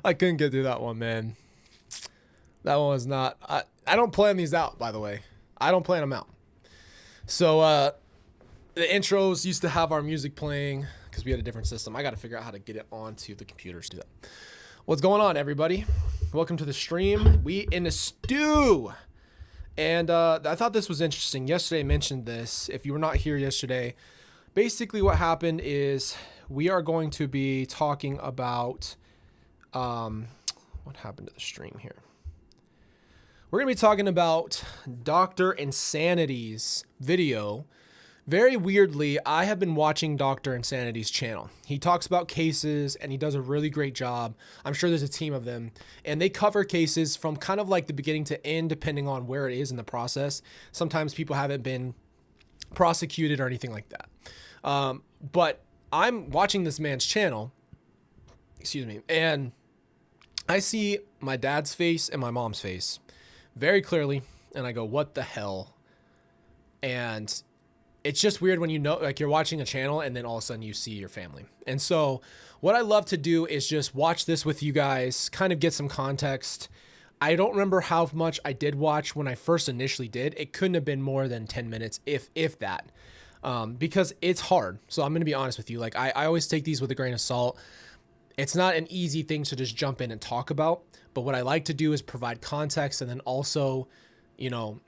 I couldn't get through that one, man. That one was not. I don't plan these out, by the way. I don't plan them out. So the intros used to have our music playing because we had a different system. I got to figure out how to get it onto the computers to do that. What's going on, everybody? Welcome to the stream. We in a stew. And I thought this was interesting. Yesterday I mentioned this. If you were not here yesterday, basically what happened is we are going to be talking about what happened to the stream here. We're going to be talking about Dr. Insanity's video. Very weirdly, I have been watching Dr. Insanity's channel. He talks about cases and he does a really great job. I'm sure there's a team of them and they cover cases from kind of like the beginning to end, depending on where it is in the process. Sometimes people haven't been prosecuted or anything like that. But I'm watching this man's channel, excuse me, and I see my dad's face and my mom's face very clearly. And I go, what the hell? And it's just weird when you know, like you're watching a channel and then all of a sudden you see your family. And so what I love to do is just watch this with you guys, kind of get some context. I don't remember how much I did watch when I first initially did. It couldn't have been more than 10 minutes, if that, because it's hard. So I'm going to be honest with you. Like I always take these with a grain of salt. It's not an easy thing to just jump in and talk about, but what I like to do is provide context and then also, you know,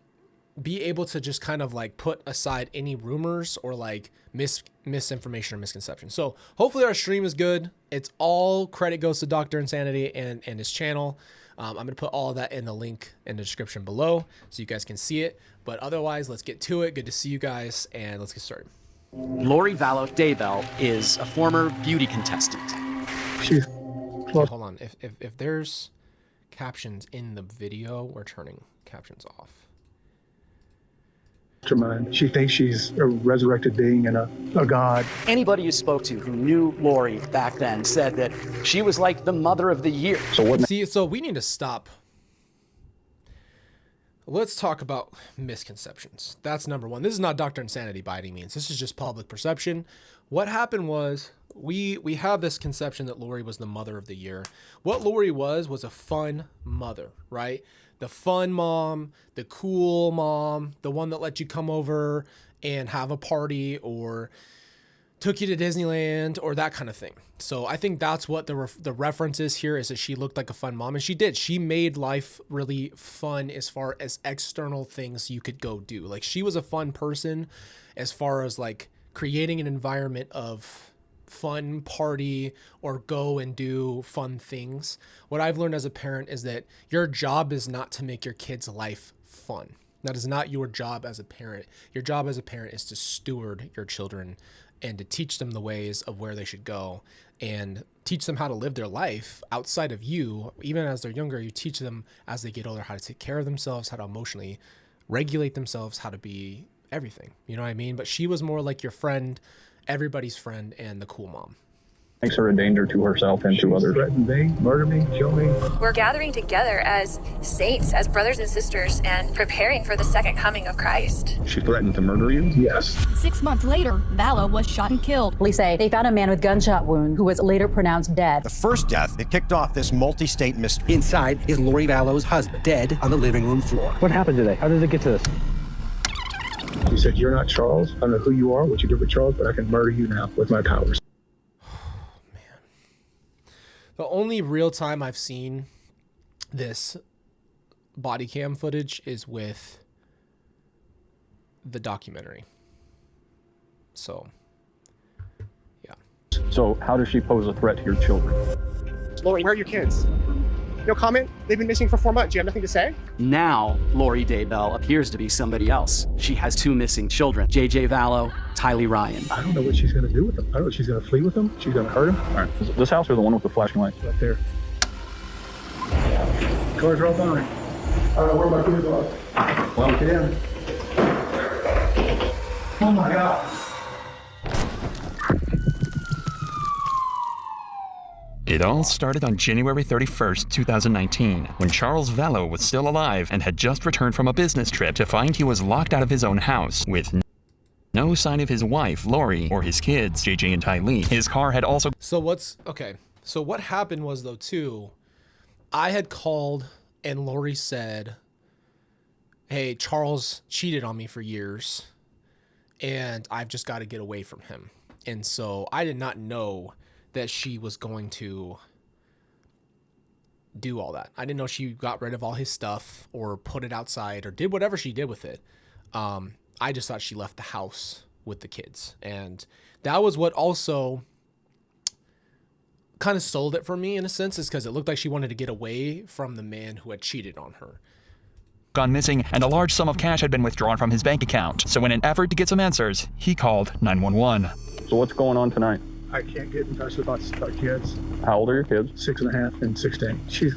be able to just kind of like put aside any rumors or like misinformation or misconception. So hopefully our stream is good. It's all credit goes to Dr. Insanity and his channel. I'm going to put all of that in the link in the description below so you guys can see it. But otherwise, let's get to it. Good to see you guys and let's get started. Lori Vallow Daybell is a former beauty contestant. Hold on. If there's captions in the video, we're turning captions off. She thinks she's a resurrected being and a god. Anybody you spoke to who knew Lori back then said that she was like the mother of the year. So we need to stop. Let's talk about misconceptions. That's number one. This is not Dr. Insanity by any means. This is just public perception. What happened was we have this conception that Lori was the mother of the year. What Lori was a fun mother, right? The fun mom, the cool mom, the one that let you come over and have a party or took you to Disneyland or that kind of thing. So I think that's what the reference is here, is that she looked like a fun mom, and she did. She made life really fun as far as external things you could go do. Like she was a fun person as far as like creating an environment of fun party or go and do fun things. What I've learned as a parent is that your job is not to make your kids' life fun. That is not your job as a parent. Your job as a parent is to steward your children and to teach them the ways of where they should go and teach them how to live their life outside of you. Even as they're younger, you teach them as they get older how to take care of themselves, how to emotionally regulate themselves, how to be everything. You know what I mean? But she was more like your friend, everybody's friend, and the cool mom. Makes her a danger to herself and to others. Threaten me, murder me, kill me. We're gathering together as saints, as brothers and sisters, and preparing for the second coming of Christ. She threatened to murder you? Yes. 6 months later, Vallow was shot and killed. Police say they found a man with gunshot wound who was later pronounced dead. The first death, it kicked off this multi-state mystery. Inside is Lori Vallow's husband, dead on the living room floor. What happened today? How did it get to this? She said, you're not Charles. I don't know who you are, what you did with Charles, but I can murder you now with my powers. The only real time I've seen this body cam footage is with the documentary. So, yeah. So how does she pose a threat to your children? Lori, where are your kids? No comment? They've been missing for 4 months. Do you have nothing to say? Now, Lori Daybell appears to be somebody else. She has 2 missing children, JJ Vallow, Tylee Ryan. I don't know what she's going to do with them. I don't know if she's going to flee with them. She's going to hurt him. All right. This house or the one with the flashing lights? Right there. Cars are all fine. All right, where my kids are? Well, get in. Oh my God. It all started on January 31st, 2019, when Charles Vallow was still alive and had just returned from a business trip to find he was locked out of his own house with No sign of his wife, Lori, or his kids, JJ and Tylee. His car had also... So what happened was, though, too, I had called and Lori said, hey, Charles cheated on me for years and I've just got to get away from him. And so I did not know that she was going to do all that. I didn't know she got rid of all his stuff or put it outside or did whatever she did with it. I just thought she left the house with the kids. And that was what also kind of sold it for me in a sense, is because it looked like she wanted to get away from the man who had cheated on her. Gone missing, and a large sum of cash had been withdrawn from his bank account. So in an effort to get some answers, he called 911. So what's going on tonight? I can't get in touch with our kids. How old are your kids? 6.5 and 16. She's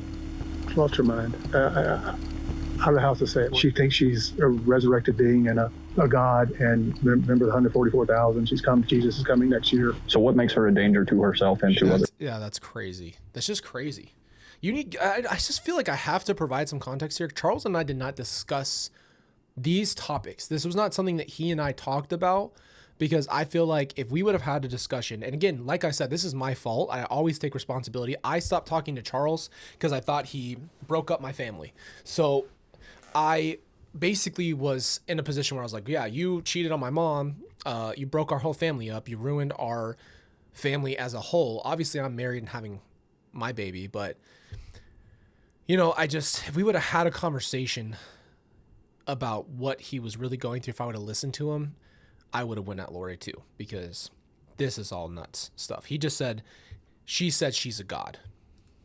lost her mind. I don't know how to say it. She thinks she's a resurrected being and a God, and remember the 144,000. Jesus is coming next year. So what makes her a danger to herself and to others? Yeah, that's crazy. That's just crazy. I just feel like I have to provide some context here. Charles and I did not discuss these topics. This was not something that he and I talked about, because I feel like if we would have had a discussion, and again, like I said, this is my fault. I always take responsibility. I stopped talking to Charles because I thought he broke up my family. So I basically was in a position where I was like, yeah, you cheated on my mom. You broke our whole family up. You ruined our family as a whole. Obviously, I'm married and having my baby, but you know, if we would have had a conversation about what he was really going through, if I would have listened to him, I would have went at Lori too, because this is all nuts stuff. She said she's a god.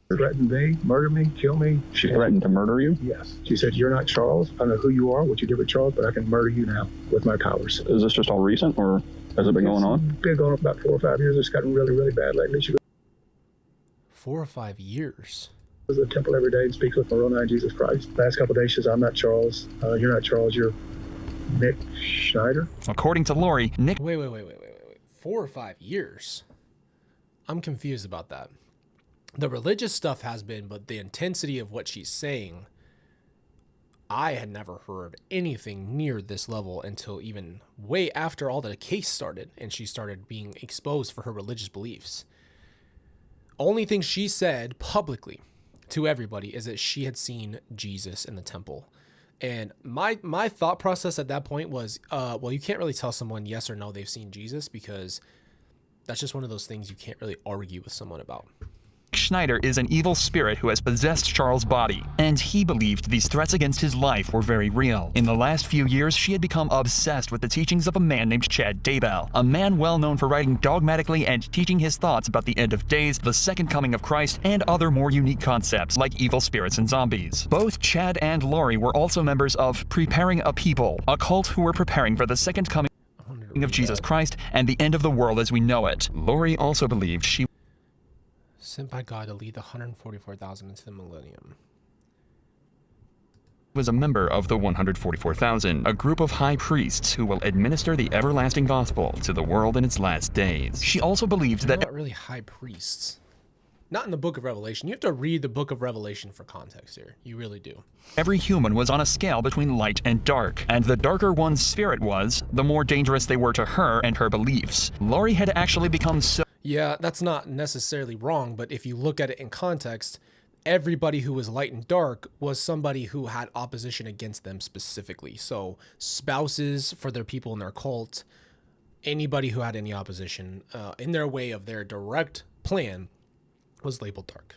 Threatened me, murder me, kill me. She threatened to murder you? Yes. She said, you're not Charles. I don't know who you are, what you did with Charles, but I can murder you now with my powers. Is this just all recent, or has it been going on? It's been going on about 4 or 5 years. It's gotten really, really bad lately. She 4 or 5 years. Goes to the temple every day and speaks with Moroni and Jesus Christ. Last couple of days, she says, I'm not Charles. You're not Charles. You're Nick Schneider. According to Lori, Nick... Wait. 4 or 5 years? I'm confused about that. The religious stuff has been, but the intensity of what she's saying, I had never heard anything near this level until even way after all the case started and she started being exposed for her religious beliefs. Only thing she said publicly to everybody is that she had seen Jesus in the temple. And my thought process at that point was, well, you can't really tell someone yes or no they've seen Jesus, because that's just one of those things you can't really argue with someone about. Schneider is an evil spirit who has possessed Charles' body, and he believed these threats against his life were very real. In the last few years, she had become obsessed with the teachings of a man named Chad Daybell, a man well known for writing dogmatically and teaching his thoughts about the end of days, the second coming of Christ, and other more unique concepts like evil spirits and zombies. Both Chad and Lori were also members of Preparing a People, a cult who were preparing for the second coming of Jesus Christ and the end of the world as we know it. Lori also believed she sent by God to lead the 144,000 into the millennium. Was a member of the 144,000, a group of high priests who will administer the everlasting gospel to the world in its last days. She also believed They're that not really high priests. Not in the book of Revelation. You have to read the book of Revelation for context here. You really do. every human was on a scale between light and dark, and the darker one's spirit was, the more dangerous they were to her and her beliefs. Lori had actually become so... Yeah, that's not necessarily wrong, but if you look at it in context, everybody who was light and dark was somebody who had opposition against them specifically. So spouses for their people in their cult, anybody who had any opposition in their way of their direct plan was labeled dark.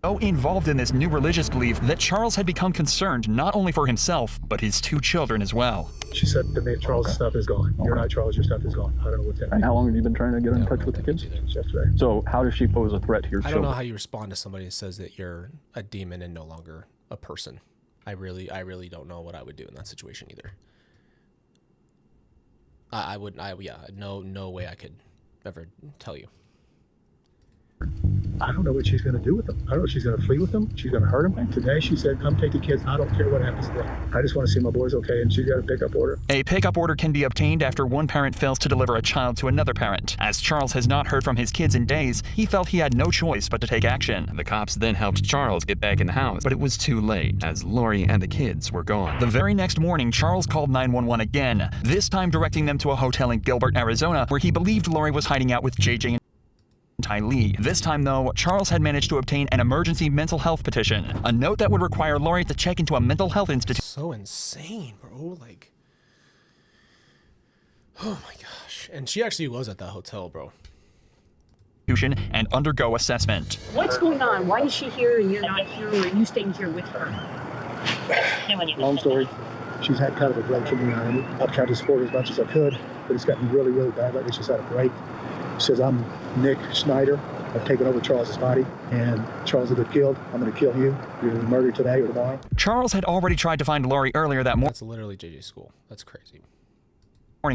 So involved in this new religious belief that Charles had become concerned not only for himself, but his two children as well. She said to me, Charles' stuff is gone. You're not Charles, your stuff is gone. I don't know what that means. And how long have you been trying to get in touch with the kids? Yesterday. So how does she pose a threat to your children? I don't know how you respond to somebody that says that you're a demon and no longer a person. I really don't know what I would do in that situation either. No way I could ever tell you. I don't know what she's going to do with them. I don't know if she's going to flee with them. She's going to hurt them. And today she said, come take the kids. I don't care what happens to them. I just want to see my boys okay. And she's got a pickup order. A pickup order can be obtained after one parent fails to deliver a child to another parent. As Charles has not heard from his kids in days, he felt he had no choice but to take action. The cops then helped Charles get back in the house, but it was too late, as Lori and the kids were gone. The very next morning, Charles called 911 again, this time directing them to a hotel in Gilbert, Arizona, where he believed Lori was hiding out with JJ and Tylee. This time, though, Charles had managed to obtain an emergency mental health petition, a note that would require Lori to check into a mental health institute. So insane, bro. Like, oh my gosh. And she actually was at that hotel, bro. And undergo assessment. What's going on? Why is she here and you're not here, or are you staying here with her? Long story. She's had kind of a break from me. I've tried to support her as much as I could, but it's gotten really, really bad lately. She's had a break. She says, I'm Nick Schneider. I've taken over Charles's body, and Charles will get killed. I'm going to kill you. You're going to murder today or tomorrow. Charles had already tried to find Lori earlier that morning. That's literally JJ's school. That's crazy.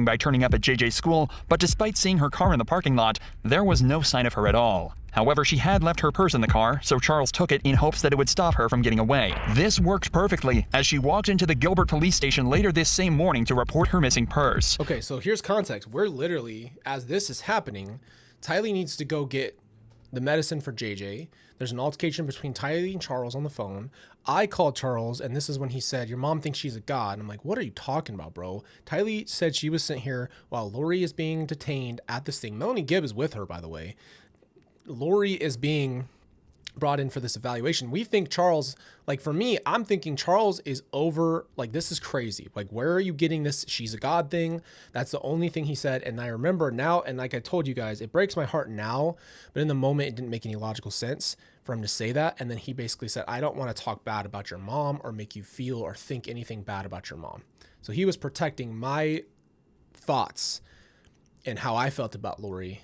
By turning up at JJ's school, but despite seeing her car in the parking lot, there was no sign of her at all. However, she had left her purse in the car, so Charles took it in hopes that it would stop her from getting away. This worked perfectly, as she walked into the Gilbert police station later this same morning to report her missing purse. Okay, so here's context. We're literally, as this is happening, Tylee needs to go get the medicine for JJ. There's an altercation between Tylee and Charles on the phone. I called Charles, and this is when he said, your mom thinks she's a god. And I'm like, what are you talking about, bro? Tylee said she was sent here while Lori is being detained at this thing. Melanie Gibb is with her, by the way. Lori is being brought in for this evaluation. We think Charles, like for me, I'm thinking Charles is over, like this is crazy. Like, where are you getting this she's a god thing? That's the only thing he said. And I remember now, and like I told you guys, it breaks my heart now, but in the moment it didn't make any logical sense for him to say that. And then he basically said, I don't want to talk bad about your mom or make you feel or think anything bad about your mom. So he was protecting my thoughts and how I felt about Lori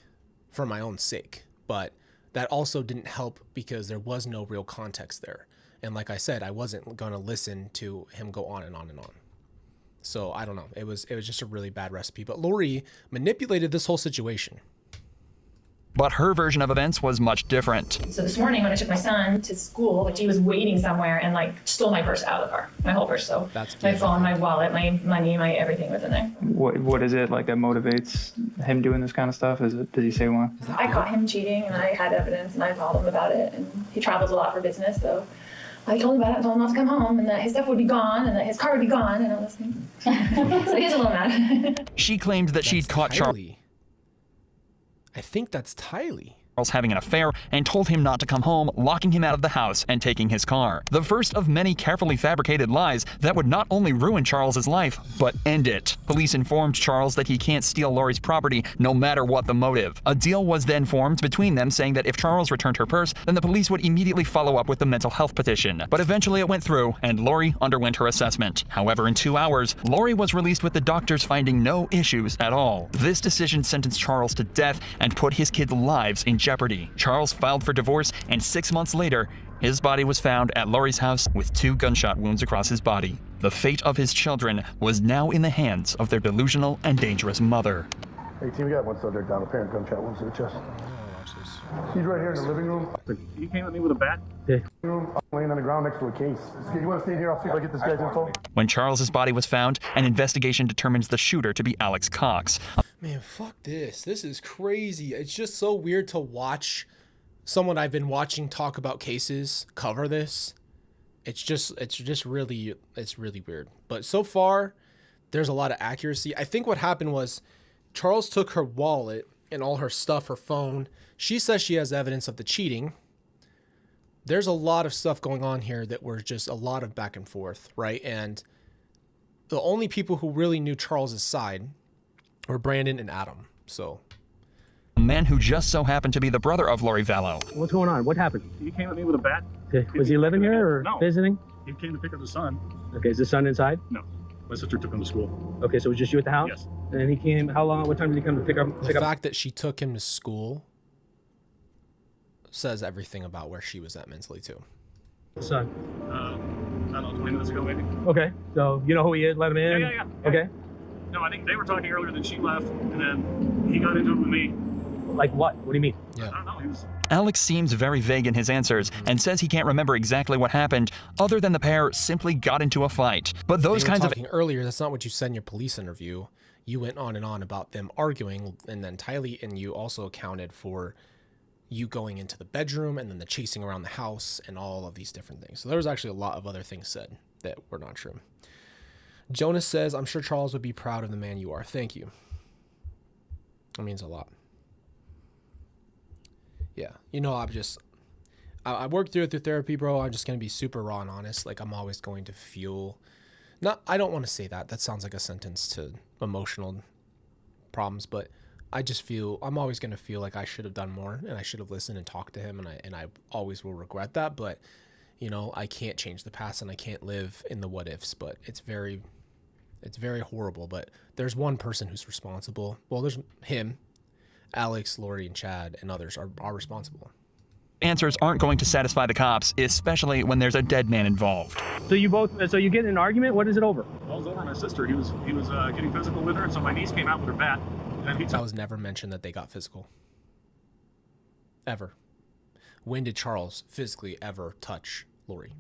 for my own sake. But that also didn't help because there was no real context there. And like I said, I wasn't going to listen to him go on and on and on. So I don't know. It was just a really bad recipe. But Lori manipulated this whole situation. But her version of events was much different. So this morning when I took my son to school, like he was waiting somewhere and like stole my purse out of the car, my whole purse. So my phone, my wallet, my money, my everything was in there. What is it like that motivates him doing this kind of stuff? Does he say why? I caught him cheating and I had evidence and I told him about it, and he travels a lot for business, so I told him about it and told him not to come home and that his stuff would be gone and that his car would be gone and all this thing. So he's a little mad. She claimed that she'd caught Charles. I think that's Tylee. Having an affair and told him not to come home, locking him out of the house and taking his car. The first of many carefully fabricated lies that would not only ruin Charles's life, but end it. Police informed Charles that he can't steal Lori's property no matter what the motive. A deal was then formed between them saying that if Charles returned her purse, then the police would immediately follow up with the mental health petition. But eventually it went through and Lori underwent her assessment. However, in 2 hours, Lori was released with the doctors finding no issues at all. This decision sentenced Charles to death and put his kids' lives in jeopardy. Charles filed for divorce, and 6 months later, his body was found at Lori's house with 2 gunshot wounds across his body. The fate of his children was now in the hands of their delusional and dangerous mother. Hey, team, we got one subject down, apparent gunshot wounds to the chest. He's right here in the living room. You came at me with a bat? Yeah. I'm laying on the ground next to a case. You want to stay here? I'll see if I get this guy's info. When Charles's body was found, an investigation determined the shooter to be Alex Cox. Man, fuck this. This is crazy. It's just so weird to watch someone I've been watching talk about cases cover this. It's really weird. But so far, there's a lot of accuracy. I think what happened was Charles took her wallet and all her stuff, her phone. She says she has evidence of the cheating. There's a lot of stuff going on here that were just a lot of back and forth, right? And the only people who really knew Charles's side were Brandon and Adam. So a man who just so happened to be the brother of Lori Vallow. What's going on? What happened? He came at me with a bat. Okay. Was he living here or visiting? He came to pick up his son. Okay, is the son inside? No. My sister took him to school. Okay, so it was just you at the house? Yes. And he came, how long, what time did he come to pick up? The fact that she took him to school says everything about where she was at mentally too. Son? I don't know, 20 minutes ago maybe. Okay, so you know who he is, let him in? Yeah. Okay. No, I think they were talking earlier, then she left, and then he got into it with me. Like what? What do you mean? Yeah. I don't know. He was. Alex seems very vague in his answers and says he can't remember exactly what happened, other than the pair simply got into a fight. But those kinds of... earlier, that's not what you said in your police interview. You went on and on about them arguing, and then Tylee and you also accounted for you going into the bedroom and then the chasing around the house and all of these different things. So there was actually a lot of other things said that were not true. Jonas says, I'm sure Charles would be proud of the man you are. Thank you. That means a lot. Yeah. You know, I worked through therapy, bro. I'm just going to be super raw and honest. Like, I'm always going to feel... I don't want to say that. That sounds like a sentence to emotional problems, but I just feel I'm always going to feel like I should have done more and I should have listened and talked to him, and I always will regret that. But, you know, I can't change the past and I can't live in the what ifs, but it's very horrible. But there's one person who's responsible. Well, there's him, Alex, Lori, and Chad, and others are responsible. Answers aren't going to satisfy the cops, especially when there's a dead man involved. So you get in an argument? What is it over? Well, it was over my sister. He was getting physical with her, and so my niece came out with her bat. And That was never mentioned that they got physical. Ever. When did Charles physically ever touch Lori?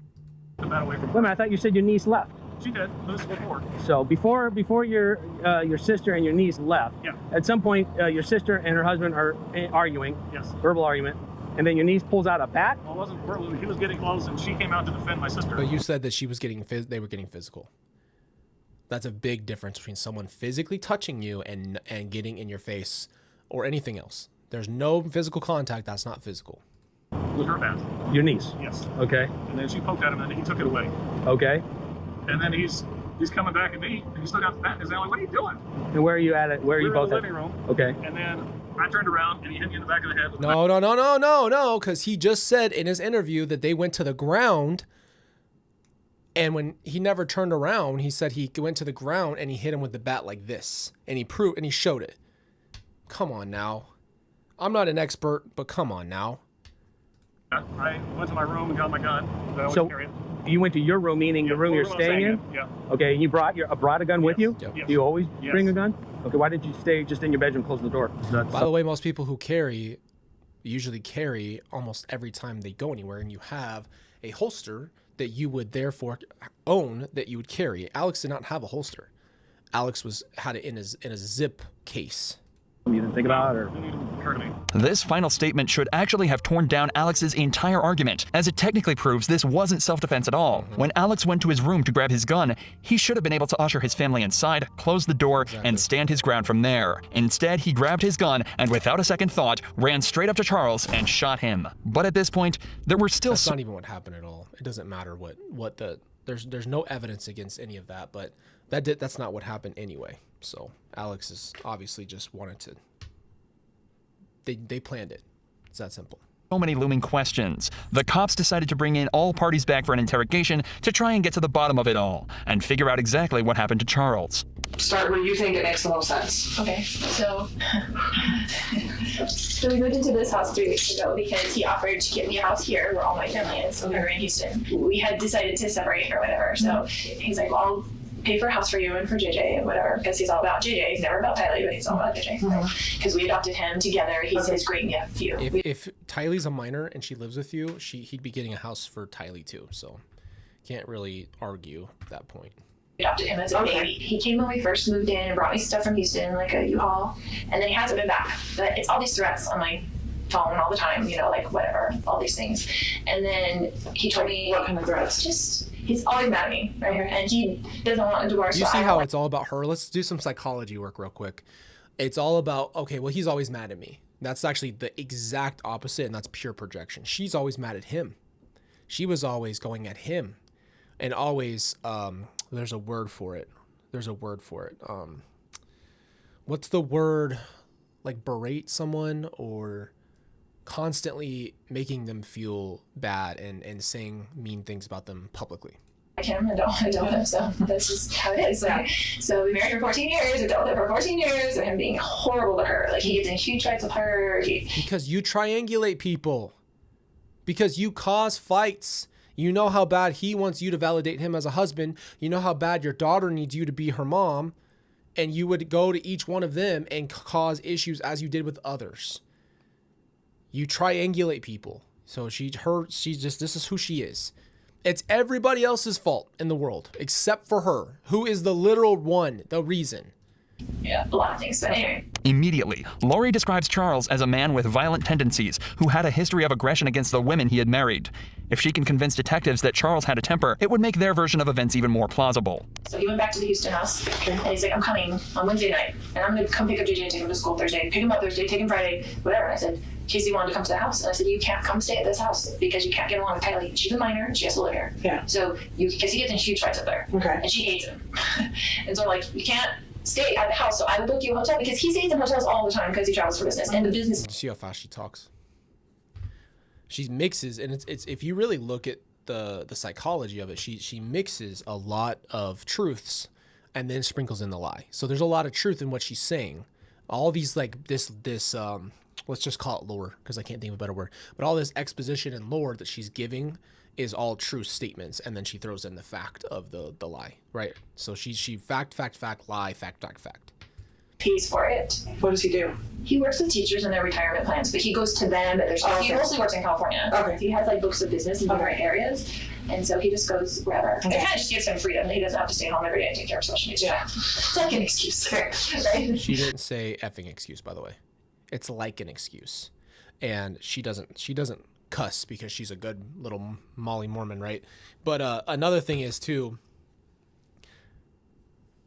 the bat away from her. Wait a minute, I thought you said your niece left. She did. This was before. So before your sister and your niece left, yeah. At some point your sister and her husband are arguing, yes, verbal argument, and then your niece pulls out a bat. Well, it wasn't verbal. He was getting close, and she came out to defend my sister. But you said that she was getting they were getting physical. That's a big difference between someone physically touching you and getting in your face or anything else. There's no physical contact that's not physical. With her bat. Your niece? Yes. Okay. And then she poked at him, and then he took it away. Okay. And then he's coming back at me, and he still got the bat in his hand. Like, what are you doing? And where are you at? Where are you both in the at? living room. Okay. And then I turned around, and he hit me in the back of the head. No, because he just said in his interview that they went to the ground, and when he never turned around, he said he went to the ground and he hit him with the bat like this, and he showed it. Come on now. I'm not an expert, but come on now. I went to my room and got my gun. So you went to your room, meaning the room you're staying in? Yeah. Okay, and you brought a gun with you? Yes. Do you always bring a gun? Okay, why didn't you stay just in your bedroom, close the door? By the way, most people who carry usually carry almost every time they go anywhere, and you have a holster that you would therefore own that you would carry. Alex did not have a holster. Alex had it in a zip case. You didn't think about it, or? This final statement should actually have torn down Alex's entire argument, as it technically proves this wasn't self-defense at all. When Alex went to his room to grab his gun, he should have been able to usher his family inside, close the door, and stand his ground from there. Instead, he grabbed his gun and without a second thought, ran straight up to Charles and shot him. But at this point, there were still That's not even what happened at all. It doesn't matter there's no evidence against any of that, but that's not what happened anyway. So Alex is obviously just wanted to. They planned it. It's that simple. So many looming questions. The cops decided to bring in all parties back for an interrogation to try and get to the bottom of it all and figure out exactly what happened to Charles. Start where you think it makes the most sense. Okay, so we moved into this house 3 weeks ago because he offered to give me a house here where all my family is. So we were in Houston. We had decided to separate or whatever. So he's like, well, I'll pay for a house for you and for JJ and whatever, because he's all about JJ. He's never about Tylee, but he's all about JJ. Because we adopted him together. He's his great nephew. If Tylee's a minor and she lives with you, he'd be getting a house for Tylee too. So can't really argue that point. Adopted him as a baby. He came when we first moved in and brought me stuff from Houston, like a U-Haul, and then he hasn't been back. But it's all these threats on my phone all the time, like whatever, all these things. And then he told me, what kind of threats? Just, he's always mad at me, right here, and he doesn't want a divorce. You see how it's all about her? Let's do some psychology work real quick. It's all about, okay, well, he's always mad at me. That's actually the exact opposite, and that's pure projection. She's always mad at him. She was always going at him, and always, there's a word for it. What's the word? Like berate someone or constantly making them feel bad and saying mean things about them publicly. I can't adult him, so that's just how it is. So we married for 14 years, adopted him for 14 years, and him being horrible to her. Like, he gets in huge fights with her. Because you triangulate people. Because you cause fights. You know how bad he wants you to validate him as a husband. You know how bad your daughter needs you to be her mom. And you would go to each one of them and cause issues as you did with others. You triangulate people. So this is who she is. It's everybody else's fault in the world except for her, who is the literal one, the reason. Yeah, a lot of things, but anyway. Immediately, Lori describes Charles as a man with violent tendencies who had a history of aggression against the women he had married. If she can convince detectives that Charles had a temper, it would make their version of events even more plausible. So he went back to the Houston house, and he's like, I'm coming on Wednesday night, and I'm going to come pick up JJ and take him to school Thursday, pick him up Thursday, take him Friday, whatever. And I said, Casey wanted to come to the house, and I said, you can't come stay at this house because you can't get along with Tylee. She's a minor, and she has to live here. Yeah. So because he gets in huge fights up there. Okay. And she hates him. And so like, you can't stay at the house, so I will book you a hotel because he stays in hotels all the time because he travels for business and the business. See how fast she talks. She mixes, and it's if you really look at the psychology of it, she mixes a lot of truths and then sprinkles in the lie. So there's a lot of truth in what she's saying. All these like this let's just call it lore because I can't think of a better word. But all this exposition and lore that she's giving is all true statements, and then she throws in the fact of the lie, right? So she fact, lie, fact. Pays for it. What does he do? He works with teachers and their retirement plans, but he goes to them. He mostly works in California. Okay. He has like books of business in different areas, and so he just goes wherever. Okay. It kind of just gives him freedom. He doesn't have to stay home every day and take care of special needs. Yeah. It's like an excuse, right? She didn't say effing excuse, by the way. It's like an excuse, and she doesn't cuss because she's a good little Molly Mormon, right? But another thing is too,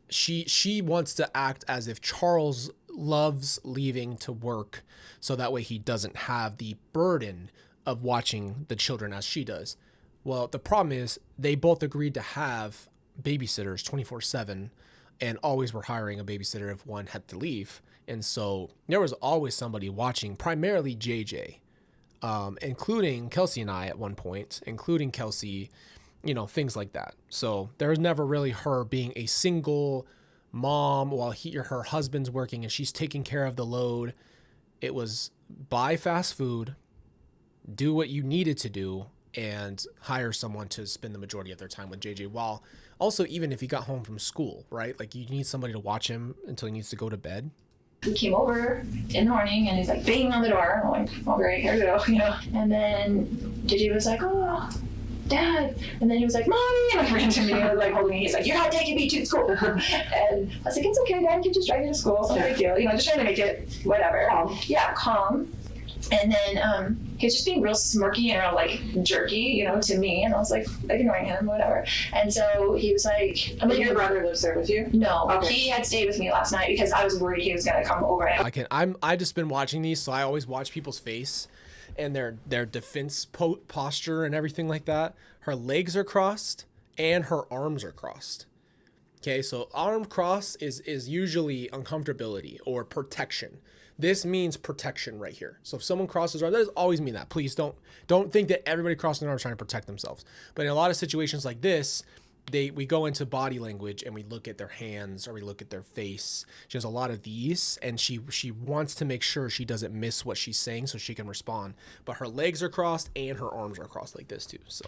she wants to act as if Charles loves leaving to work so that way he doesn't have the burden of watching the children as she does. Well, the problem is they both agreed to have babysitters 24/7 and always were hiring a babysitter if one had to leave. And so there was always somebody watching, primarily JJ, including Kelsey and I at one point, including Kelsey, things like that. So there was never really her being a single mom while her husband's working and she's taking care of the load. It was buy fast food, do what you needed to do, and hire someone to spend the majority of their time with JJ. While also, even if he got home from school, right? Like you need somebody to watch him until he needs to go to bed. He came over in the morning and he's like banging on the door. I'm like, all right, here we go, And then JJ was like, oh, Dad. And then he was like, Mommy. And I ran to me and was like holding me. He's like, you're not taking me to school. And I was like, it's okay, Dad. I can just drive you to school. It's no big deal. Just trying to make it whatever. Yeah, calm. And then he was just being real smirky and real like jerky, to me. And I was like ignoring him, whatever. And so he was like, and then your brother lives there with you? No, okay. He had stayed with me last night because I was worried he was gonna come over. I just been watching these, so I always watch people's face and their defense posture and everything like that. Her legs are crossed and her arms are crossed. Okay, so arm cross is usually uncomfortability or protection. This means protection right here. So if someone crosses their arm, that does always mean that. Please don't think that everybody crossing their arm is trying to protect themselves. But in a lot of situations like this, we go into body language and we look at their hands or we look at their face. She has a lot of these, and she wants to make sure she doesn't miss what she's saying so she can respond. But her legs are crossed and her arms are crossed like this too. So.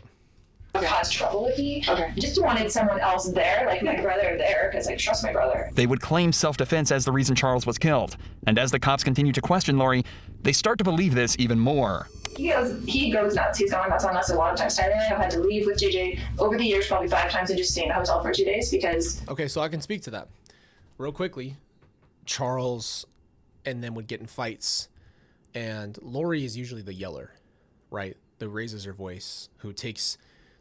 Caused trouble with me. Okay. Just wanted someone else there, like my brother there, because I trust my brother. They would claim self-defense as the reason Charles was killed. And as the cops continue to question Lori, they start to believe this even more. He goes nuts. He's gone nuts on us a lot of times. Tylee and I have had to leave with JJ over the years probably 5 times and just stay in a hotel for 2 days because... Okay, so I can speak to that. Real quickly, Charles and them would get in fights, and Lori is usually the yeller, right? Who raises her voice, who takes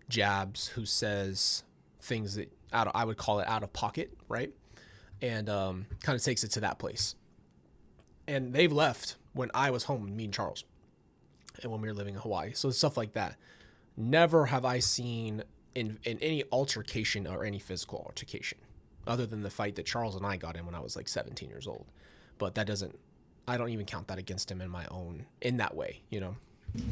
jabs, who says things that I would call it out of pocket, right? And kind of takes it to that place. And they've left when I was home, me and Charles, and when we were living in Hawaii. So stuff like that. Never have I seen in any altercation or any physical altercation, other than the fight that Charles and I got in when I was like 17 years old. But I don't even count that against him in that way, You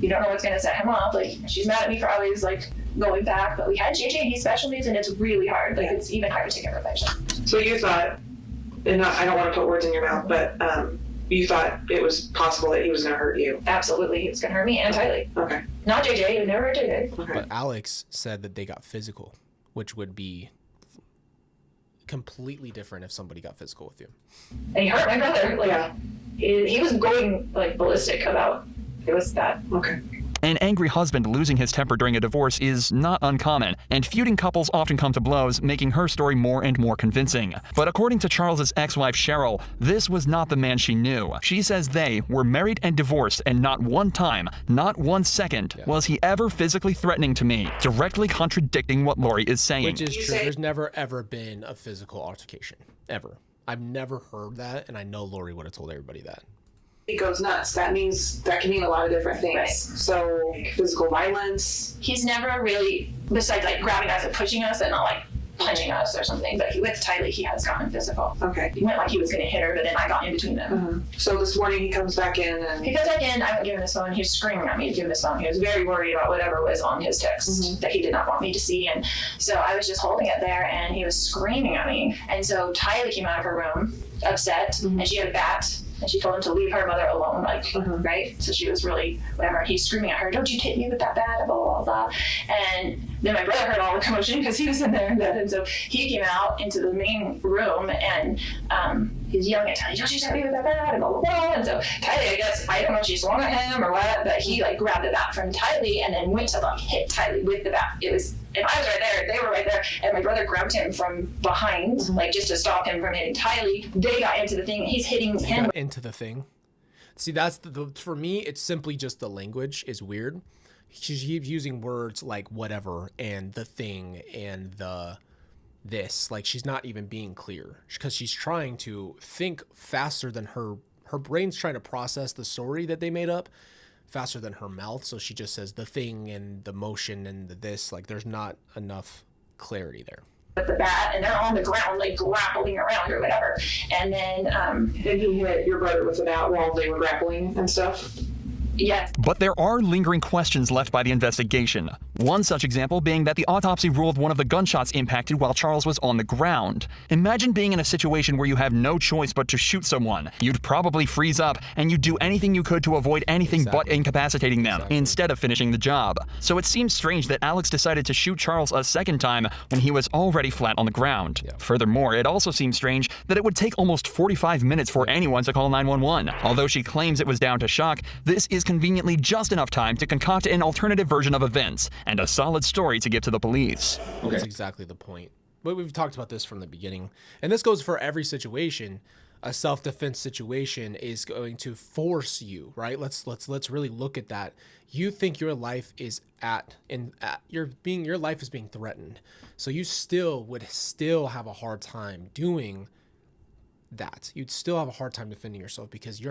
don't know what's going to set him up. Like, she's mad at me for always, like, going back. But we had JJ and he's special needs, and it's really hard. Like, it's even harder to get revenge. So you thought, and I don't want to put words in your mouth, but you thought it was possible that he was going to hurt you? Absolutely. He was going to hurt me and Tylee. Okay. Not JJ. He would never hurt JJ. Okay. But Alex said that they got physical, which would be completely different if somebody got physical with you. And he hurt my brother. Like, he was going, like, ballistic about It was that. Okay. An angry husband losing his temper during a divorce is not uncommon, and feuding couples often come to blows, making her story more and more convincing. But according to Charles's ex-wife Cheryl, this was not the man she knew. She says they were married and divorced, and not one time, not 1 second, was he ever physically threatening to me, directly contradicting what Lori is saying. Which is true. There's never ever been a physical altercation. Ever. I've never heard that, and I know Lori would have told everybody that. He goes nuts. That can mean a lot of different things. Right. So physical violence. He's never really, besides like grabbing us and pushing us and not like punching us or something, but with Tylee, he has gotten physical. Okay. He went like he was going to hit her, but then I got in between them. So this morning he comes back in and... He comes back in, I went give him his phone, he was screaming at me to give him his phone. He was very worried about whatever was on his text that he did not want me to see. And so I was just holding it there and he was screaming at me. And so Tylee came out of her room upset and she had a bat. And she told him to leave her mother alone, like, right? So she was really, whatever. He's screaming at her, don't you hit me with that bat, blah, blah, blah. And then my brother heard all the commotion because he was in there. And so he came out into the main room and he's yelling at Tylee, don't you hit me with that bat, and blah, blah, blah. And so Tylee, I guess, I don't know if she swung at him or what, but he like grabbed the bat from Tylee and then went to like hit Tylee with the bat. It was, and I was right there, they were right there, and my brother grabbed him from behind, like just to stop him from hitting Tylee. They got into the thing, he's hitting him. Into the thing. See, that's for me, it's simply just the language is weird. She keeps using words like whatever and the thing and the this. Like she's not even being clear because she's trying to think faster than her brain's trying to process the story that they made up faster than her mouth. So she just says the thing and the motion and the this. Like there's not enough clarity there. With the bat, and they're on the ground like grappling around or whatever, and then he hit your brother with the bat while they were grappling and stuff. Yes. But there are lingering questions left by the investigation. One such example being that the autopsy ruled one of the gunshots impacted while Charles was on the ground. Imagine being in a situation where you have no choice but to shoot someone. You'd probably freeze up, and you'd do anything you could to avoid anything but incapacitating them, instead of finishing the job. So it seems strange that Alex decided to shoot Charles a second time when he was already flat on the ground. Furthermore, it also seems strange that it would take almost 45 minutes for anyone to call 911. Although she claims it was down to shock, this is conveniently just enough time to concoct an alternative version of events and a solid story to give to the police. Okay. That's exactly the point. But we've talked about this from the beginning. And this goes for every situation. A self-defense situation is going to force you, right? Let's really look at that. You think your life is your life is being threatened. So you would have a hard time doing that. You'd still have a hard time defending yourself because you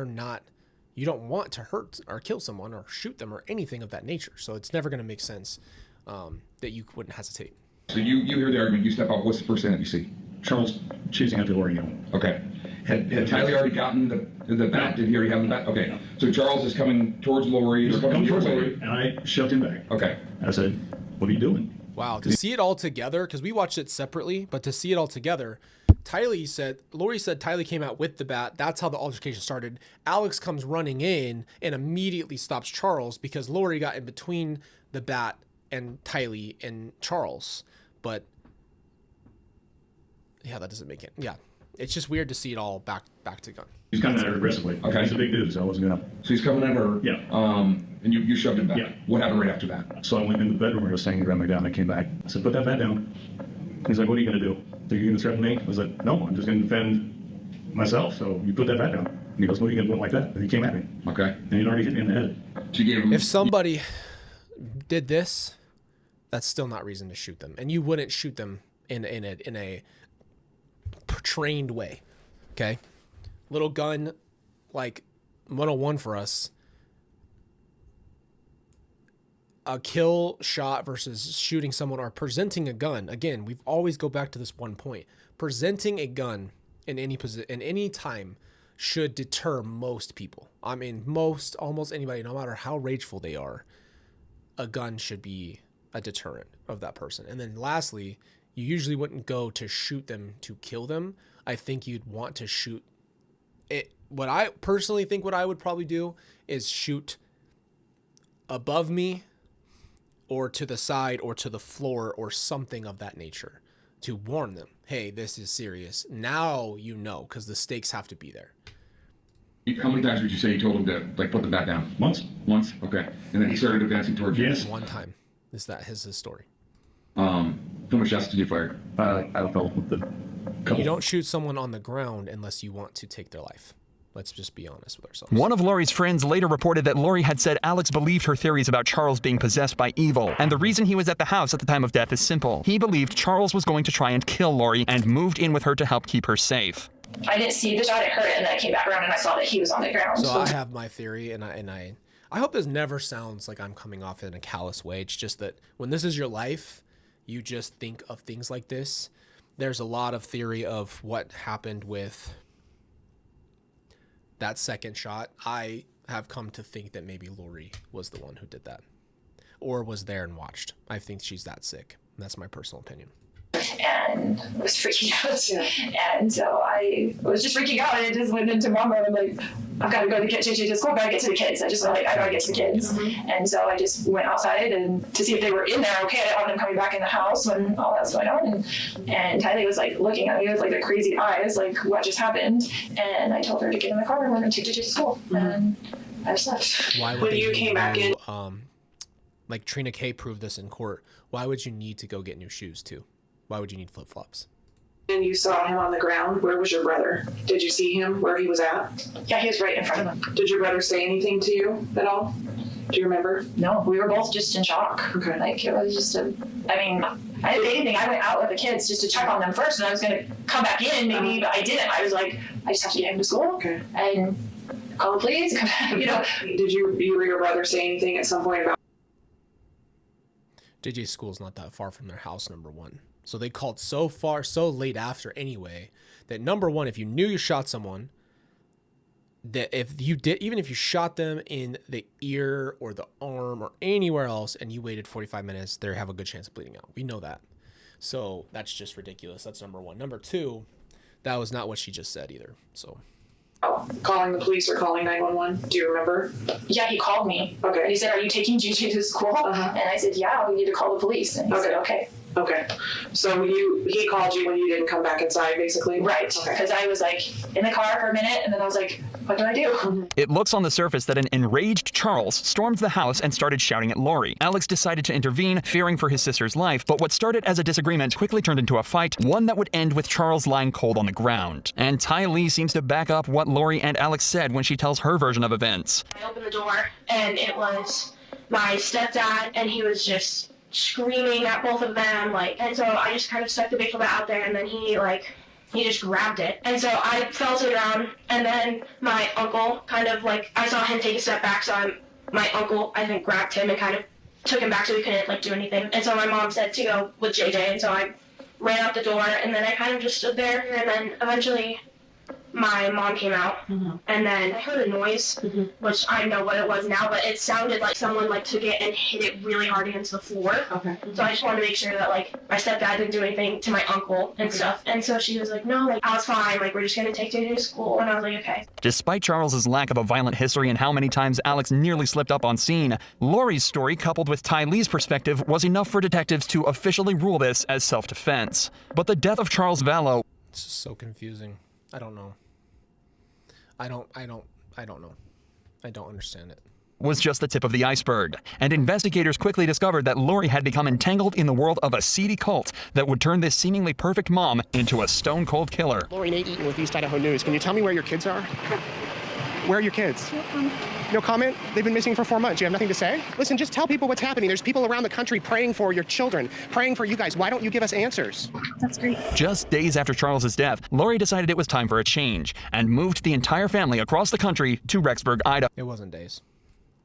don't want to hurt or kill someone or shoot them or anything of that nature. So it's never going to make sense that you wouldn't hesitate. So you hear the argument, you step up, what's the first thing that you see? Charles chasing after Lori. Okay. Had Tylee already gotten the bat? Did he already have the bat? Okay. So Charles is coming towards Lori. He's coming towards Lori, and I shoved him back. Okay. I said, what are you doing? Wow. To see it all together, because we watched it separately, but to see it all together, Lori said Tylee came out with the bat. That's how the altercation started. Alex comes running in and immediately stops Charles because Lori got in between the bat and Tylee and Charles. But yeah, that doesn't make it. Yeah, it's just weird to see it all back to gun. He's coming at her aggressively. Okay. He's a big dude, so I wasn't gonna. So he's coming at her. Yeah. And you shoved him back. Yeah. What happened right after that? So I went in the bedroom where I was staying and grabbed my gun. I came back. I said, put that bat down. He's like, what are you gonna do? So you're gonna threaten me? I was like, no, I'm just gonna defend myself. So you put that bat down. And he goes, what are you gonna do like that? And he came at me. Okay. And he'd already hit me in the head. So you gave him. If somebody did this, that's still not reason to shoot them, and you wouldn't shoot them in a trained way. Okay, little gun, like 101 for us. A kill shot versus shooting someone or presenting a gun. Again, we've always go back to this one point. Presenting a gun in any time should deter most people. I mean, almost anybody, no matter how rageful they are, a gun should be a deterrent of that person. And then lastly, you usually wouldn't go to shoot them to kill them. I think you'd want to shoot it. What I personally think what I would probably do is shoot above me or to the side or to the floor or something of that nature to warn them, hey, this is serious. Now you know, because the stakes have to be there. How many times would you say you told him to like put the bat down? Once. Once. Okay. And then he started advancing towards you. Yes. One time. Is that his story? How much shots did you fire? I don't know. You don't shoot someone on the ground unless you want to take their life. Let's just be honest with ourselves. One of Lori's friends later reported that Lori had said Alex believed her theories about Charles being possessed by evil, and the reason he was at the house at the time of death is simple. He believed Charles was going to try and kill Lori and moved in with her to help keep her safe. I didn't see the shot, I heard it, and then I came back around and I saw that he was on the ground. So I have my theory, and I hope this never sounds like I'm coming off in a callous way. It's just that when this is your life, you just think of things like this. There's a lot of theory of what happened with that second shot. I have come to think that maybe Lori was the one who did that or was there and watched. I think she's that sick. That's my personal opinion. And was freaking out. And so I was just freaking out, and it just went into mom mode. I'm like, I've got to go to get JJ to school, but I get to the kids. I just went like, I gotta get to the kids. And so I just went outside and to see if they were in there okay. I didn't want them coming back in the house when all that was going on. And Tylee was like looking at me with like the crazy eyes, like what just happened. And I told her to get in the car and we're gonna take JJ to school. And I just left. Why would When you came back in, like Trina K proved this in court, why would you need to go get new shoes too? Why would you need flip-flops? and you saw him on the ground, where was your brother? Did you see him where he was at? Yeah, he was right in front of him. Did your brother say anything to you at all? Do you remember? No, we were both just in shock. Okay. Like, it was just I didn't say anything. I went out with the kids just to check on them first, and I was going to come back in maybe, but I didn't. I was like, I just have to get him to school. Okay. And call the police, you know. Did you or your brother say anything at some point about JJ's school's not that far from their house, number one. So they called so late after anyway, that number one, if you knew you shot someone, that if you did, even if you shot them in the ear or the arm or anywhere else and you waited 45 minutes, they have a good chance of bleeding out. We know that. So that's just ridiculous. That's number one. Number two, that was not what she just said either. So calling the police or calling 911? Do you remember? Yeah, he called me. Okay. And he said, "Are you taking JJ to school?" And I said, "Yeah, we need to call the police." And he said, "Okay." Okay. So he called you when you didn't come back inside, basically? Right. Because I was like in the car for a minute, and then I was like, what do I do? It looks on the surface that an enraged Charles stormed the house and started shouting at Lori. Alex decided to intervene, fearing for his sister's life, but what started as a disagreement quickly turned into a fight, one that would end with Charles lying cold on the ground. And Tylee seems to back up what Lori and Alex said when she tells her version of events. I opened the door, and it was my stepdad, and he was just screaming at both of them, and so I just kind of stuck the baseball bat out there, and then he just grabbed it, and so I fell to the ground, and then my uncle I saw him take a step back, so my uncle, I think, grabbed him and kind of took him back so he couldn't do anything, and so my mom said to go with JJ, and so I ran out the door, and then I kind of just stood there, and then eventually my mom came out, and then I heard a noise, which I know what it was now, but it sounded like someone took it and hit it really hard against the floor. Okay. So I just wanted to make sure that my stepdad didn't do anything to my uncle and stuff. And so she was like, no, I was fine. We're just gonna take JJ to school. And I was like, okay. Despite Charles's lack of a violent history and how many times Alex nearly slipped up on scene, Lori's story, coupled with Tylee's perspective, was enough for detectives to officially rule this as self-defense. But the death of Charles Vallow... It's just so confusing. I don't know. I don't know. I don't understand it. Was just the tip of the iceberg, and investigators quickly discovered that Lori had become entangled in the world of a seedy cult that would turn this seemingly perfect mom into a stone-cold killer. Lori Nate Eaton with East Idaho News. Can you tell me where your kids are? Where are your kids? No comment? They've been missing for 4 months. You have nothing to say? Listen, just tell people what's happening. There's people around the country praying for your children, praying for you guys. Why don't you give us answers? That's great. Just days after Charles's death, Lori decided it was time for a change and moved the entire family across the country to Rexburg, Idaho. It wasn't days.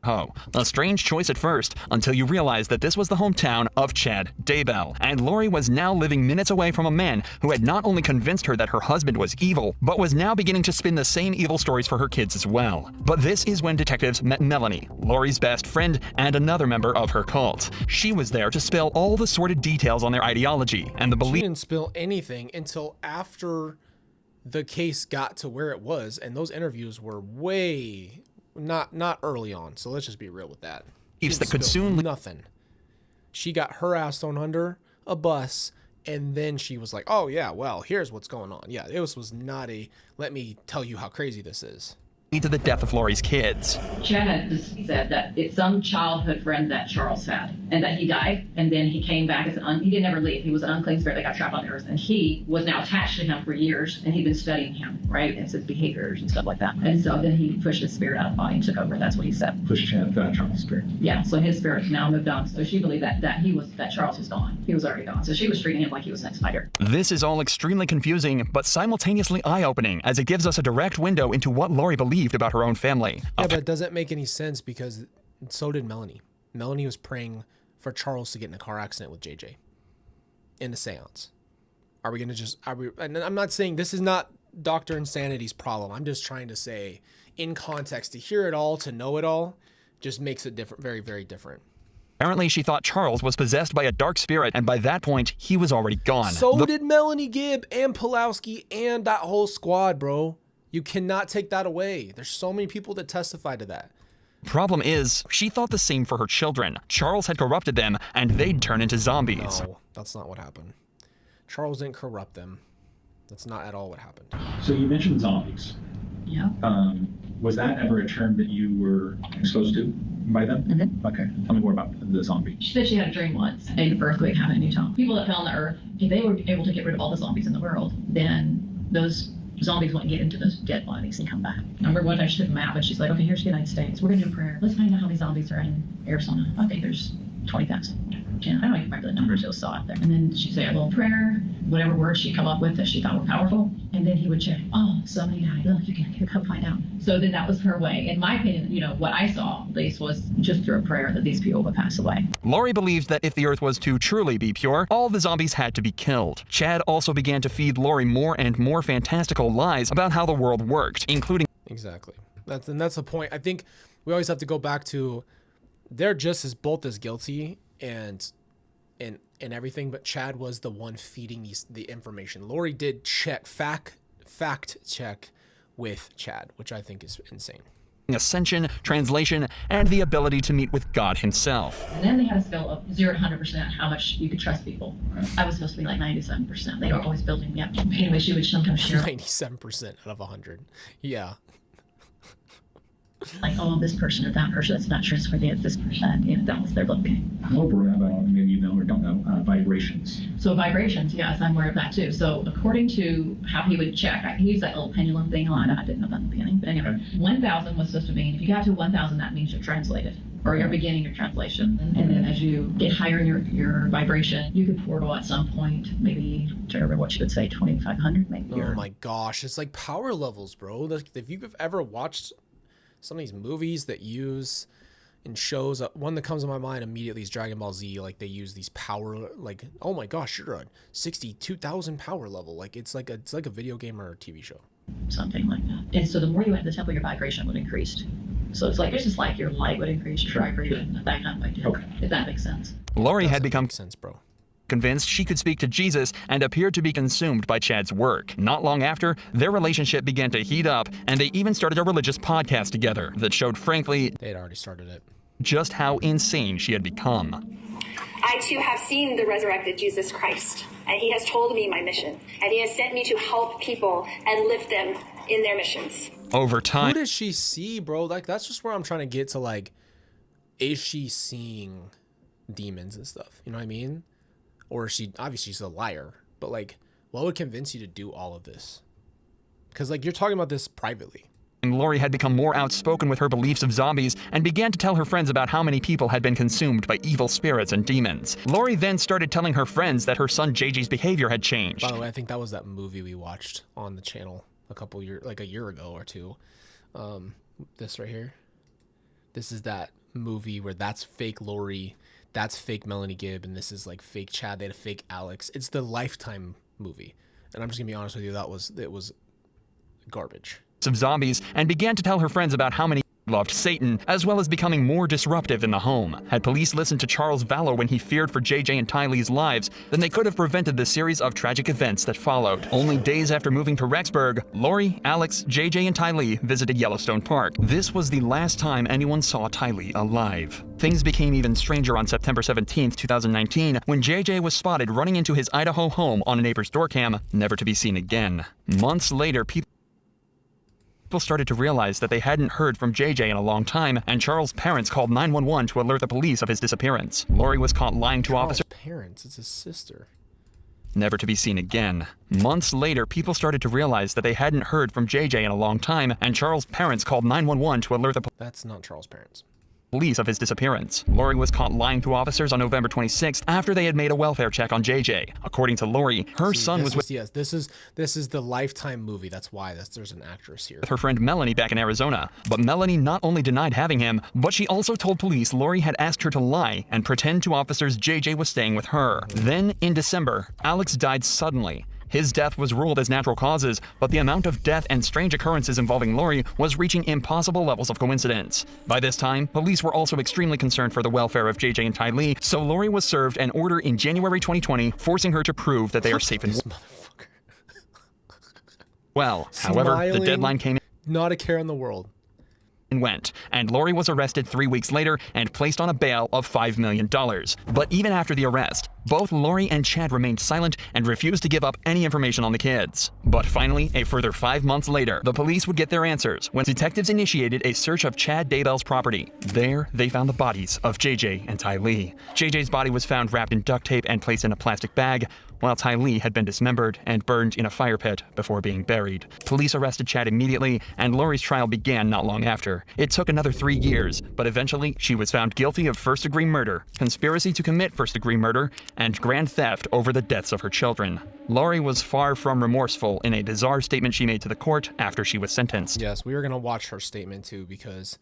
Oh, a strange choice at first, until you realize that this was the hometown of Chad Daybell, and Lori was now living minutes away from a man who had not only convinced her that her husband was evil, but was now beginning to spin the same evil stories for her kids as well. But this is when detectives met Melanie, Lori's best friend and another member of her cult. She was there to spill all the sordid details on their ideology and the belief. She didn't spill anything until after the case got to where it was, and those interviews were way not early on, so let's just be real with that. It's that could soon nothing. She got her ass thrown under a bus, and then she was like, "Oh yeah, well, here's what's going on." Yeah, it was not a let me tell you how crazy this is. to the death of Lori's kids. Chad said that it's some childhood friend that Charles had, and that he died, and then he came back as he didn't ever leave. He was an unclean spirit that got trapped on the earth, and he was now attached to him for years, and he'd been studying him, right, and his behaviors and stuff like that. And so then he pushed his spirit out of the body and took over. That's what he said. Push Chad, Charles' spirit. Yeah, so his spirit now moved on. So she believed that Charles was gone. He was already gone. So she was treating him like he was an ex-fighter. This is all extremely confusing, but simultaneously eye-opening, as it gives us a direct window into what Lori believed about her own family. Yeah, but it doesn't make any sense because so did Melanie. Melanie was praying for Charles to get in a car accident with JJ in a seance. And I'm not saying this is not Dr. Insanity's problem. I'm just trying to say in context, to hear it all, to know it all, just makes it different, very, very different. Apparently, she thought Charles was possessed by a dark spirit, and by that point, he was already gone. So did Melanie Gibb and Pulowski and that whole squad, bro. You cannot take that away. There's so many people that testify to that. Problem is, she thought the same for her children. Charles had corrupted them, and they'd turn into zombies. No, that's not what happened. Charles didn't corrupt them. That's not at all what happened. So you mentioned zombies. Yeah. Was that ever a term that you were exposed to by them? Mm-hmm. Okay. Tell me more about the zombie. She said she had a dream once. An earthquake happened in Utah. People that fell on the earth, if they were able to get rid of all the zombies in the world, then those zombies wouldn't get into those dead bodies and come back. I remember one time she took a map and she's like, okay, here's the United States. We're going to do a prayer. Let's find out how many zombies are in Arizona. Okay, there's 20,000. And I don't even remember the numbers, it was saw out there. And then she'd say a little prayer, whatever words she'd come up with that she thought were powerful. And then he would check, oh, somebody died. Look, you can come find out. So then that was her way. In my opinion, what I saw, at least, was just through a prayer that these people would pass away. Lori believed that if the earth was to truly be pure, all the zombies had to be killed. Chad also began to feed Lori more and more fantastical lies about how the world worked, including... Exactly. That's the point. I think we always have to go back to, they're just both as guilty and everything, but Chad was the one feeding the information. Lori did fact check with Chad, which I think is insane. Ascension, translation, and the ability to meet with God himself. And then they had a scale of 0 to 100% how much you could trust people. I was supposed to be like 97%. They were always building me up. Anyway, she would sometimes share 97% out of 100. Yeah. Like, oh, this person or that person, that's not trustworthy at this person. That was their looking. I'm worried about, maybe you know or don't know, vibrations. So vibrations, yes, I'm aware of that too. So according to how he would check, he used that little pendulum thing a lot. I didn't know that in the beginning. But anyway, 1,000 was supposed to mean, if you got to 1,000, that means you're translated. Or you're beginning your translation. And then as you get higher in your vibration, you could portal at some point, maybe, to remember what you would say, 2,500 maybe. Oh my gosh, it's like power levels, bro. Like, if you've ever watched some of these movies that use in shows, one that comes to my mind immediately is Dragon Ball Z. Like, they use these power, like, oh my gosh, you're at 62,000 power level. Like, it's like a video game or a TV show. Something like that. And so the more you went to the temple, your vibration would increase. So it's just like your light would increase, your vibration, that kind of idea. Okay. If that makes sense. Lori had become bro. Convinced she could speak to Jesus and appeared to be consumed by Chad's work. Not long after, their relationship began to heat up, and they even started a religious podcast together that showed, frankly, they had already started it, just how insane she had become. I too have seen the resurrected Jesus Christ, and he has told me my mission, and he has sent me to help people and lift them in their missions. Over time, who does she see, bro? Like, that's just where I'm trying to get to. Like, is she seeing demons and stuff? You know what I mean? Or obviously she's a liar, but like, what would convince you to do all of this? Because like, you're talking about this privately. And Lori had become more outspoken with her beliefs of zombies and began to tell her friends about how many people had been consumed by evil spirits and demons. Lori then started telling her friends that her son JJ's behavior had changed. By the way, I think that was that movie we watched on the channel a year ago or two. This right here. This is that movie where that's fake Lori, that's fake Melanie Gibb, and this is like fake Chad. They had a fake Alex. It's the Lifetime movie, and I'm just gonna be honest with you, it was garbage. Of zombies, and began to tell her friends about how many loved Satan, as well as becoming more disruptive in the home. Had police listened to Charles Vallow when he feared for JJ and Tylee's lives, then they could have prevented the series of tragic events that followed. Only days after moving to Rexburg, Lori, Alex, JJ, and Tylee visited Yellowstone Park. This was the last time anyone saw Tylee alive. Things became even stranger on September 17th, 2019, when JJ was spotted running into his Idaho home on a neighbor's door cam, never to be seen again. Months later, People started to realize that they hadn't heard from JJ in a long time, and Charles' parents called 911 to alert the police of his disappearance. Lori was caught lying to officers. Parents, it's his sister. Never to be seen again. Months later, people started to realize that they hadn't heard from JJ in a long time, and Charles' parents called 911 to alert the That's not Charles' parents. Police of his disappearance. Lori was caught lying to officers on November 26th after they had made a welfare check on JJ. According to Lori, her son was with this is the Lifetime movie. That's why there's an actress here. her friend Melanie back in Arizona. But Melanie not only denied having him, but she also told police Lori had asked her to lie and pretend to officers JJ was staying with her. Then, in December, Alex died suddenly. His death was ruled as natural causes, but the amount of death and strange occurrences involving Lori was reaching impossible levels of coincidence. By this time, police were also extremely concerned for the welfare of JJ and Tylee, so Lori was served an order in January 2020 forcing her to prove that they are safe and well. However, the deadline came not a care in the world. Went, and Lori was arrested 3 weeks later and placed on a bail of $5 million. But even after the arrest, both Lori and Chad remained silent and refused to give up any information on the kids. But finally, a further 5 months later, the police would get their answers when detectives initiated a search of Chad Daybell's property. There, they found the bodies of JJ and Tylee. JJ's body was found wrapped in duct tape and placed in a plastic bag, while Tylee had been dismembered and burned in a fire pit before being buried. Police arrested Chad immediately, and Lori's trial began not long after. It took another 3 years, but eventually she was found guilty of first-degree murder, conspiracy to commit first-degree murder, and grand theft over the deaths of her children. Lori was far from remorseful in a bizarre statement she made to the court after she was sentenced. Yes, we were gonna watch her statement too, because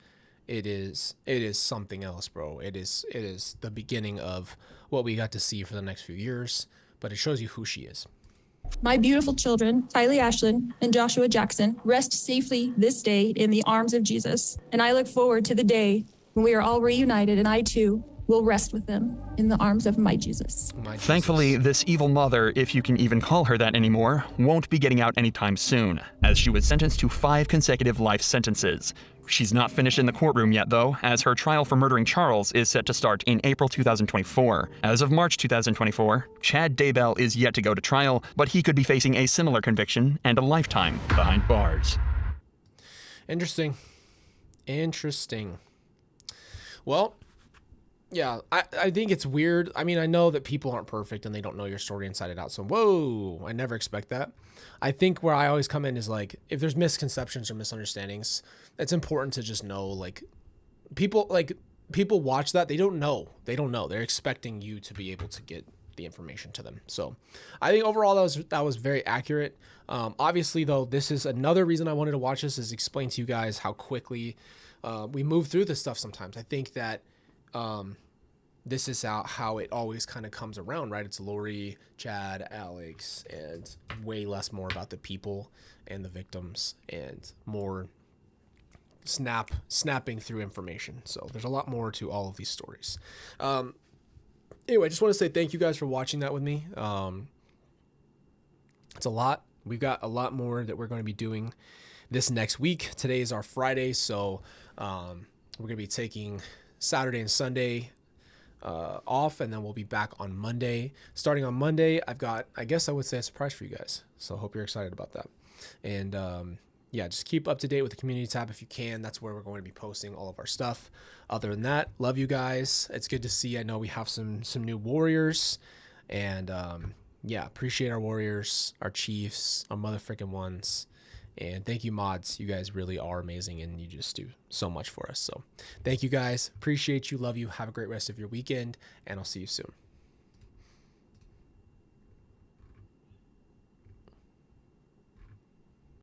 it is something else, bro. It is the beginning of what we got to see for the next few years. But it shows you who she is. My beautiful children, Tylee Ashlyn and Joshua Jackson, rest safely this day in the arms of Jesus. And I look forward to the day when we are all reunited and I too will rest with them in the arms of my Jesus. Thankfully, this evil mother, if you can even call her that anymore, won't be getting out anytime soon, as she was sentenced to 5 consecutive life sentences. She's not finished in the courtroom yet, though, as her trial for murdering Charles is set to start in April 2024. As of March 2024, Chad Daybell is yet to go to trial, but he could be facing a similar conviction and a lifetime behind bars. Interesting. Well, yeah, I think it's weird. I mean, I know that people aren't perfect and they don't know your story inside and out. So, whoa, I never expect that. I think where I always come in is like, if there's misconceptions or misunderstandings, it's important to just know, like, people watch that. They don't know. They're expecting you to be able to get the information to them. So I think overall that was very accurate. Obviously, though, this is another reason I wanted to watch this, is explain to you guys how quickly we move through this stuff sometimes. I think that this is how it always kind of comes around, right? It's Lori, Chad, Alex, and way less more about the people and the victims, and more snapping through information. So there's a lot more to all of these stories. Anyway, I just want to say thank you guys for watching that with me. It's a lot. We've got a lot more that we're going to be doing this next week. Today is our Friday, so we're going to be taking Saturday and Sunday off, and then we'll be back on Monday. Starting on Monday, I've got, I guess I would say, a surprise for you guys. So I hope you're excited about that. And yeah, just keep up to date with the community tab if you can. That's where we're going to be posting all of our stuff. Other than that, love you guys. It's good to see. I know we have some new warriors, and yeah, appreciate our warriors, our chiefs, our mother frickin' ones. And thank you, mods. You guys really are amazing, and you just do so much for us. So thank you guys. Appreciate you. Love you. Have a great rest of your weekend, and I'll see you soon.